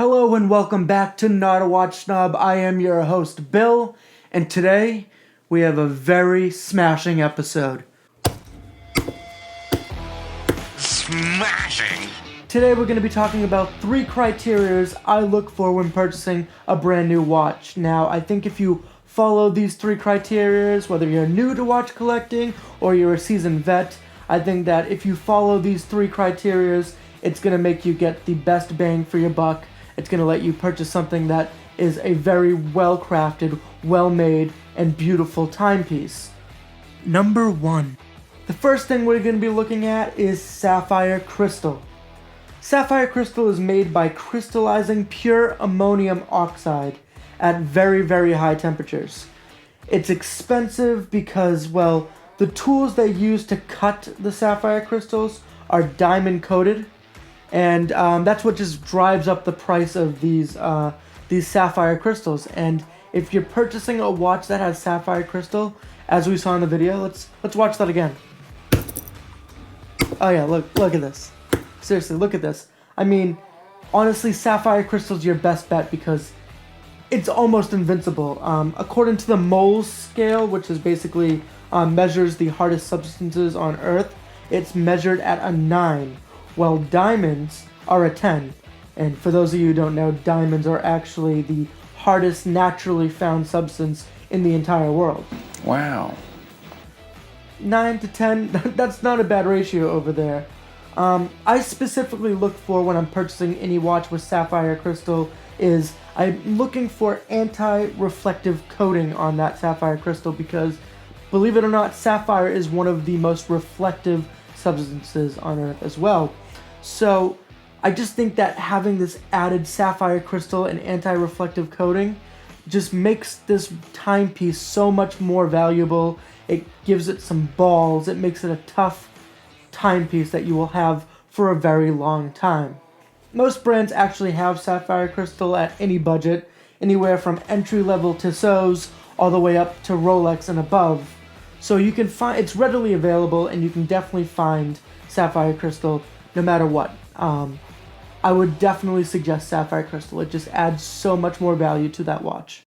Hello and welcome back to Not a Watch Snob. I am your host, Bill, and today we have a very smashing episode. Smashing! Today we're going to be talking about 3 criteria I look for when purchasing a brand new watch. Now, I think if you follow these 3 criteria, whether you're new to watch collecting or you're a seasoned vet, I think that if you follow these 3 criteria, it's going to make you get the best bang for your buck. It's going to let you purchase something that is a very well-crafted, well-made, and beautiful timepiece. Number 1. The first thing we're going to be looking at is sapphire crystal. Sapphire crystal is made by crystallizing pure ammonium oxide at very, very high temperatures. It's expensive because, well, the tools they use to cut the sapphire crystals are diamond coated, and that's what just drives up the price of these sapphire crystals. And if you're purchasing a watch that has sapphire crystal, as we saw in the video, let's watch that again. Oh yeah, look at this. Seriously, look at this. I mean, honestly, sapphire crystal is your best bet because it's almost invincible. According to the moles scale, which is basically measures the hardest substances on Earth, it's measured at a 9, while diamonds are a 10. And for those of you who don't know, diamonds are actually the hardest naturally found substance in the entire world. Wow. 9 to 10, that's not a bad ratio over there. I specifically look for, when I'm purchasing any watch with sapphire crystal, is I'm looking for anti-reflective coating on that sapphire crystal because, believe it or not, sapphire is one of the most reflective substances on Earth as well. So I just think that having this added sapphire crystal and anti-reflective coating just makes this timepiece so much more valuable. It gives it some balls. It makes it a tough timepiece that you will have for a very long time. Most brands actually have sapphire crystal at any budget, anywhere from entry-level Tissot's all the way up to Rolex and above. So you can find, it's readily available, and you can definitely find sapphire crystal no matter what. I would definitely suggest sapphire crystal. It just adds so much more value to that watch.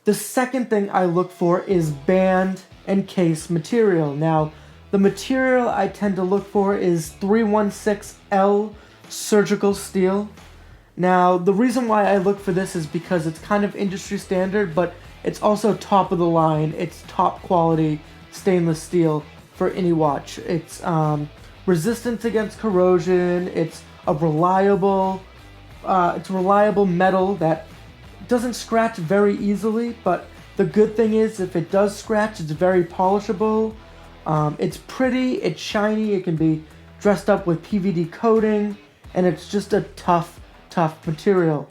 The second thing I look for is band and case material. Now, the material I tend to look for is 316L surgical steel. Now, the reason why I look for this is because it's kind of industry standard, but it's also top of the line. It's top quality stainless steel for any watch. It's resistant against corrosion. It's a reliable metal that doesn't scratch very easily, but the good thing is if it does scratch, it's very polishable. It's pretty, it's shiny, it can be dressed up with PVD coating, and it's just a tough material.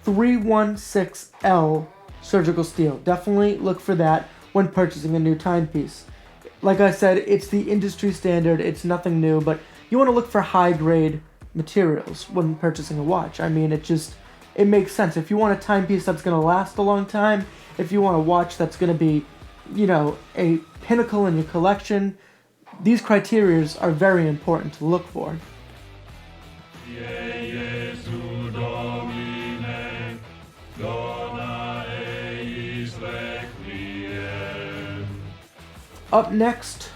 316L surgical steel. Definitely look for that when purchasing a new timepiece. Like I said, it's the industry standard, it's nothing new, but you want to look for high grade materials when purchasing a watch. I mean, it makes sense. If you want a timepiece that's going to last a long time, if you want a watch that's going to be, a pinnacle in your collection, these criteria are very important to look for. Up next,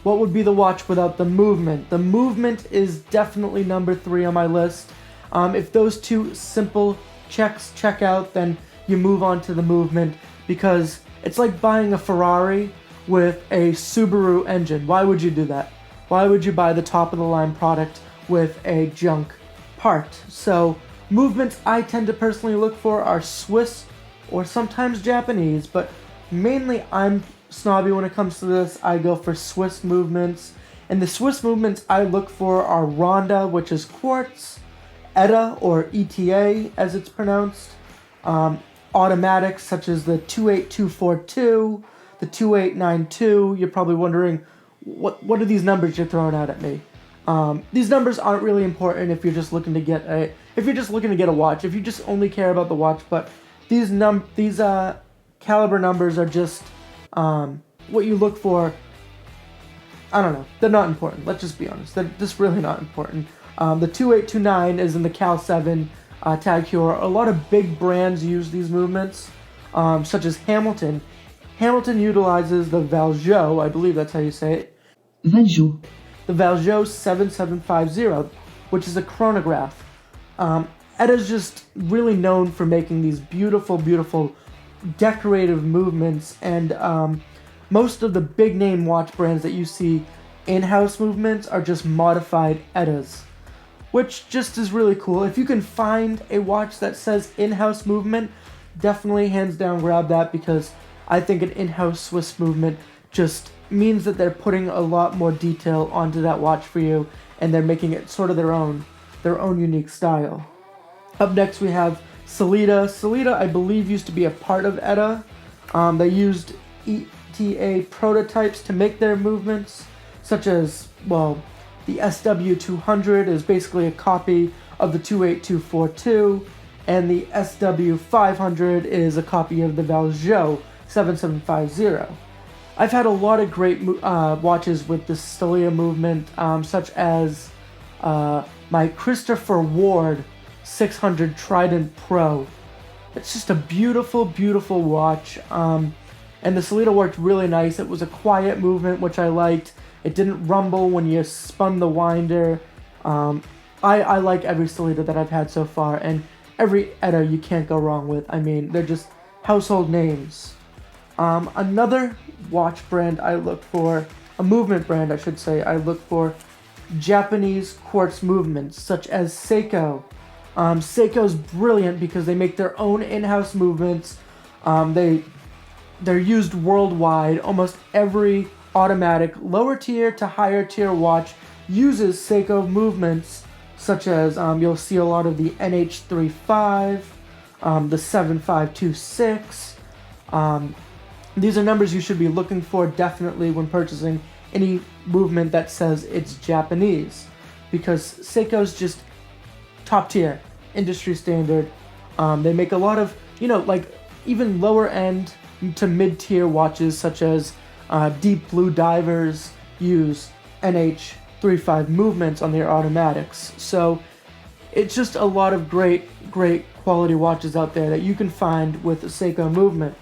what would be the watch without the movement? The movement is definitely number 3 on my list. If those 2 simple checks check out, then you move on to the movement, because it's like buying a Ferrari with a Subaru engine. Why would you do that? Why would you buy the top of the line product with a junk part? So movements I tend to personally look for are Swiss or sometimes Japanese, but mainly I'm snobby when it comes to this. I go for Swiss movements, and the Swiss movements I look for are Ronda, which is quartz, ETA or ETA as it's pronounced, automatics such as the 28242, the 2892. You're probably wondering, what are these numbers you're throwing out at me? These numbers aren't really important if you're just looking to get a watch. If you just only care about the watch, but these caliber numbers are just what you look for I don't know. They're not important. Let's just be honest. They're just really not important. The 2829 is in the Cal 7 tag here. A lot of big brands use these movements, such as Hamilton. Hamilton utilizes the Valjoux, I believe that's how you say it. Valjoux. The Valjoux 7750, which is a chronograph. Edda's just really known for making these beautiful, beautiful decorative movements, and most of the big name watch brands that you see in-house movements are just modified Eddas, which just is really cool. If you can find a watch that says in-house movement, definitely hands down grab that, because I think an in-house Swiss movement just means that they're putting a lot more detail onto that watch for you, and they're making it sort of their own unique style. Up next we have Sellita. Sellita, I believe, used to be a part of Edda. They used ETA prototypes to make their movements, such as, well, the SW200 is basically a copy of the 28242, and the SW500 is a copy of the Valjoux 7750. I've had a lot of great watches with the Sellita movement, such as my Christopher Ward 600 Trident Pro. It's just a beautiful, beautiful watch, and the Sellita worked really nice. It was a quiet movement, which I liked. It didn't rumble when you spun the winder. I like every Sellita that I've had so far, and every Edda you can't go wrong with. I mean, they're just household names. Another watch brand I look for, a movement brand I should say, I look for Japanese quartz movements, such as Seiko. Seiko's brilliant because they make their own in-house movements. They're used worldwide. Almost every automatic lower tier to higher tier watch uses Seiko movements, such as you'll see a lot of the NH35, the 7526. These are numbers you should be looking for definitely when purchasing any movement that says it's Japanese, because Seiko's just top tier, industry standard. They make a lot of, like even lower end to mid tier watches, such as Deep Blue Divers use NH35 movements on their automatics. So it's just a lot of great quality watches out there that you can find with a Seiko movement.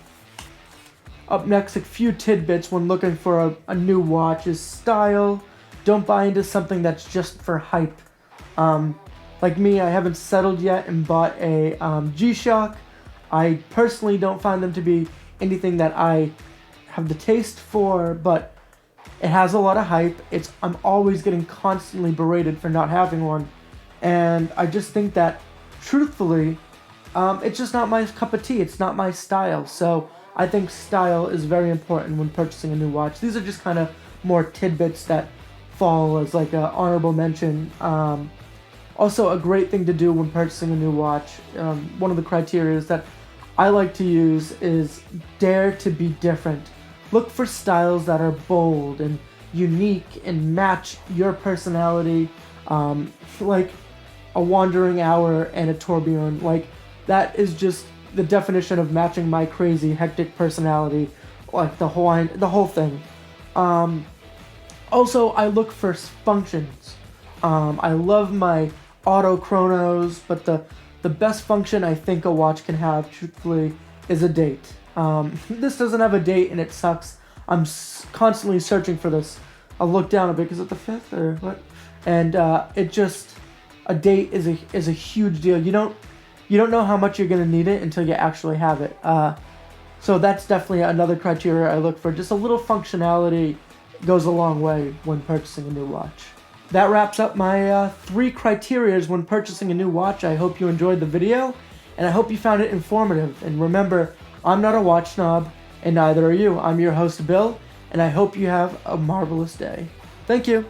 Up next, a few tidbits when looking for a new watch is style. Don't buy into something that's just for hype. Like me, I haven't settled yet and bought a G-Shock. I personally don't find them to be anything that I have the taste for, but it has a lot of hype. I'm always getting constantly berated for not having one, and I just think that, truthfully, it's just not my cup of tea. It's not my style. So I think style is very important when purchasing a new watch. These are just kind of more tidbits that fall as like an honorable mention. Also, a great thing to do when purchasing a new watch, one of the criteria that I like to use is dare to be different. Look for styles that are bold and unique and match your personality, like a Wandering Hour and a Tourbillon. Like, that is just the definition of matching my crazy, hectic personality, like the whole thing. Also, I look for functions. I love my auto chronos, but the best function I think a watch can have, truthfully, is a date. This doesn't have a date and it sucks. I'm constantly searching for this. I'll look down a bit. Is it the 5th or what? And it just, a date is a huge deal. You don't know how much you're gonna need it until you actually have it. So that's definitely another criteria I look for. Just a little functionality goes a long way when purchasing a new watch. That wraps up my 3 criterias when purchasing a new watch. I hope you enjoyed the video, and I hope you found it informative. And remember, I'm not a watch snob, and neither are you. I'm your host, Bill, and I hope you have a marvelous day. Thank you.